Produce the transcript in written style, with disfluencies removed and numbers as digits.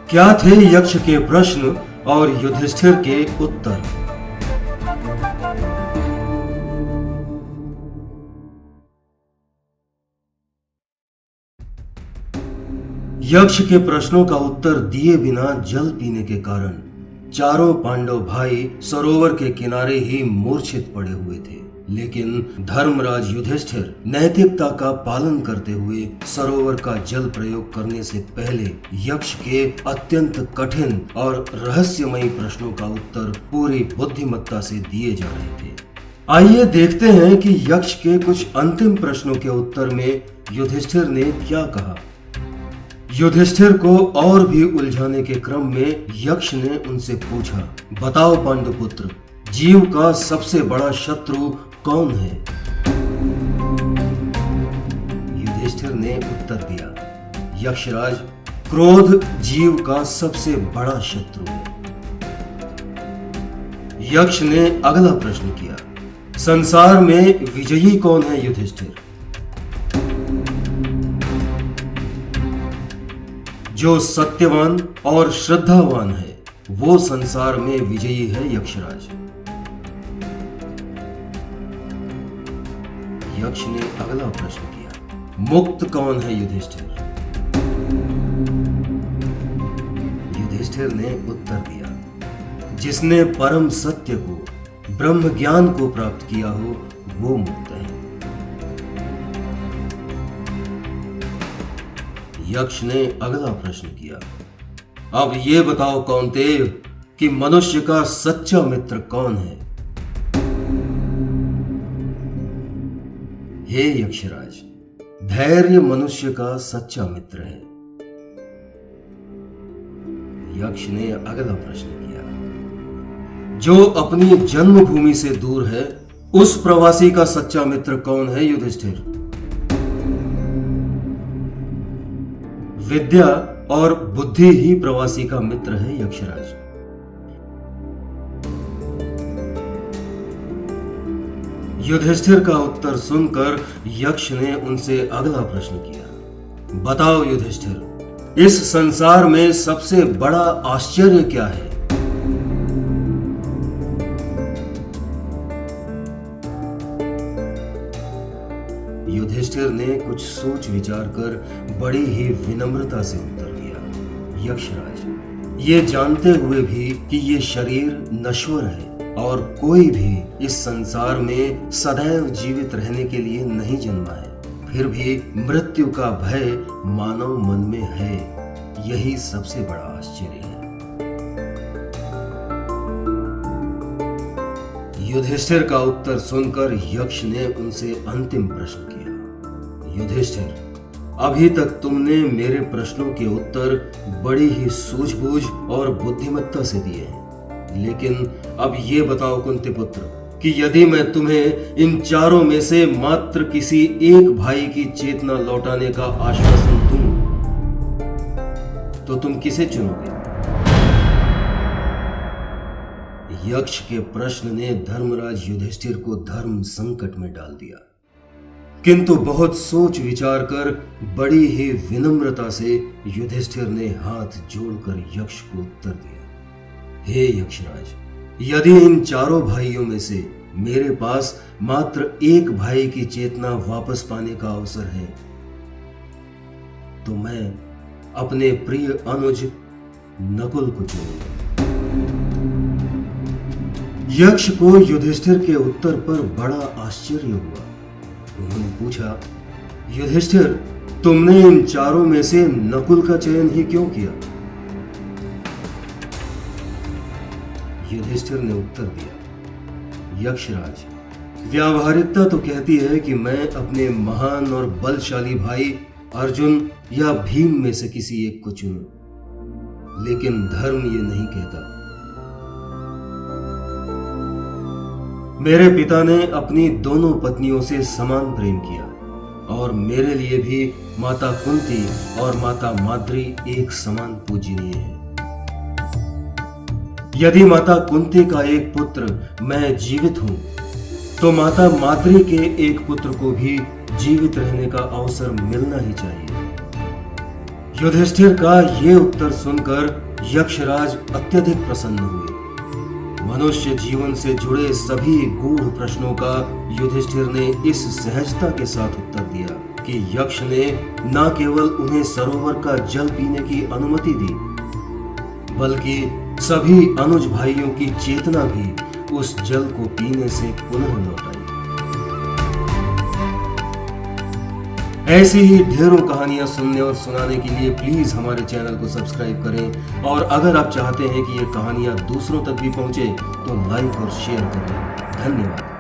क्या थे यक्ष के प्रश्न और युधिष्ठिर के उत्तर? यक्ष के प्रश्नों का उत्तर दिए बिना जल पीने के कारण चारों पांडव भाई सरोवर के किनारे ही मूर्छित पड़े हुए थे। लेकिन धर्मराज युधिष्ठिर नैतिकता का पालन करते हुए सरोवर का जल प्रयोग करने से पहले यक्ष के अत्यंत कठिन और रहस्यमयी प्रश्नों का उत्तर पूरी बुद्धिमत्ता से दिए जा रहे थे। आइए देखते हैं कि यक्ष के कुछ अंतिम प्रश्नों के उत्तर में युधिष्ठिर ने क्या कहा। युधिष्ठिर को और भी उलझाने के क्रम में यक्ष ने उनसे पूछा, बताओ पांडुपुत्र, जीव का सबसे बड़ा शत्रु कौन है? युधिष्ठिर ने उत्तर दिया, यक्षराज, क्रोध जीव का सबसे बड़ा शत्रु है। यक्ष ने अगला प्रश्न किया, संसार में विजयी कौन है युधिष्ठिर? जो सत्यवान और श्रद्धावान है वो संसार में विजयी है यक्षराज। यक्ष ने अगला प्रश्न किया, मुक्त कौन है युधिष्ठिर? युधिष्ठिर ने उत्तर दिया, जिसने परम सत्य को, ब्रह्म ज्ञान को प्राप्त किया हो वो मुक्त है। यक्ष ने अगला प्रश्न किया, अब ये बताओ कौंतेय कि मनुष्य का सच्चा मित्र कौन है? हे यक्षराज, धैर्य मनुष्य का सच्चा मित्र है। यक्ष ने अगला प्रश्न किया, जो अपनी जन्मभूमि से दूर है उस प्रवासी का सच्चा मित्र कौन है युधिष्ठिर? विद्या और बुद्धि ही प्रवासी का मित्र है यक्षराज। युधिष्ठिर का उत्तर सुनकर यक्ष ने उनसे अगला प्रश्न किया, बताओ युधिष्ठिर, इस संसार में सबसे बड़ा आश्चर्य क्या है? युधिष्ठिर ने कुछ सोच विचार कर बड़ी ही विनम्रता से उत्तर दिया, यक्षराज, ये जानते हुए भी कि ये शरीर नश्वर है और कोई भी इस संसार में सदैव जीवित रहने के लिए नहीं जन्मा है, फिर भी मृत्यु का भय मानव मन में है, यही सबसे बड़ा आश्चर्य है। युधिष्ठिर का उत्तर सुनकर यक्ष ने उनसे अंतिम प्रश्न किया, युधिष्ठिर, अभी तक तुमने मेरे प्रश्नों के उत्तर बड़ी ही सूझबूझ और बुद्धिमत्ता से दिए हैं, लेकिन अब ये बताओ कुंतीपुत्र कि यदि मैं तुम्हें इन चारों में से मात्र किसी एक भाई की चेतना लौटाने का आश्वासन दूं तो तुम किसे चुनोगे? यक्ष के प्रश्न ने धर्मराज युधिष्ठिर को धर्म संकट में डाल दिया, किंतु बहुत सोच विचार कर बड़ी ही विनम्रता से युधिष्ठिर ने हाथ जोड़कर यक्ष को उत्तर दिया, हे यक्षराज, यदि इन चारों भाइयों में से मेरे पास मात्र एक भाई की चेतना वापस पाने का अवसर है तो मैं अपने प्रिय अनुज नकुल को चुनूंगा। यक्ष को युधिष्ठिर के उत्तर पर बड़ा आश्चर्य हुआ। उन्होंने पूछा, युधिष्ठिर, तुमने इन चारों में से नकुल का चयन ही क्यों किया? युधिष्ठिर ने उत्तर दिया, यक्षराज, व्यावहारिकता तो कहती है कि मैं अपने महान और बलशाली भाई अर्जुन या भीम में से किसी एक को चुनूं, लेकिन धर्म ये नहीं कहता। मेरे पिता ने अपनी दोनों पत्नियों से समान प्रेम किया और मेरे लिए भी माता कुंती और माता माद्री एक समान पूजनीय है। यदि माता कुंती का एक पुत्र मैं जीवित हूं तो माता माद्री के एक पुत्र को भी जीवित रहने का अवसर मिलना ही चाहिए। युधिष्ठिर का ये उत्तर सुनकर यक्षराज अत्यधिक प्रसन्न हुए। मनुष्य जीवन से जुड़े सभी गूढ़ प्रश्नों का युधिष्ठिर ने इस सहजता के साथ उत्तर दिया कि यक्ष ने न केवल उन्हें सरोवर का जल पीने की अनुमति दी, बल्कि सभी अनुज भाइयों की चेतना भी उस जल को पीने से पुनः लौटाई। ऐसी ही ढेरों कहानियां सुनने और सुनाने के लिए प्लीज हमारे चैनल को सब्सक्राइब करें, और अगर आप चाहते हैं कि ये कहानियां दूसरों तक भी पहुंचे तो लाइक और शेयर करें। धन्यवाद।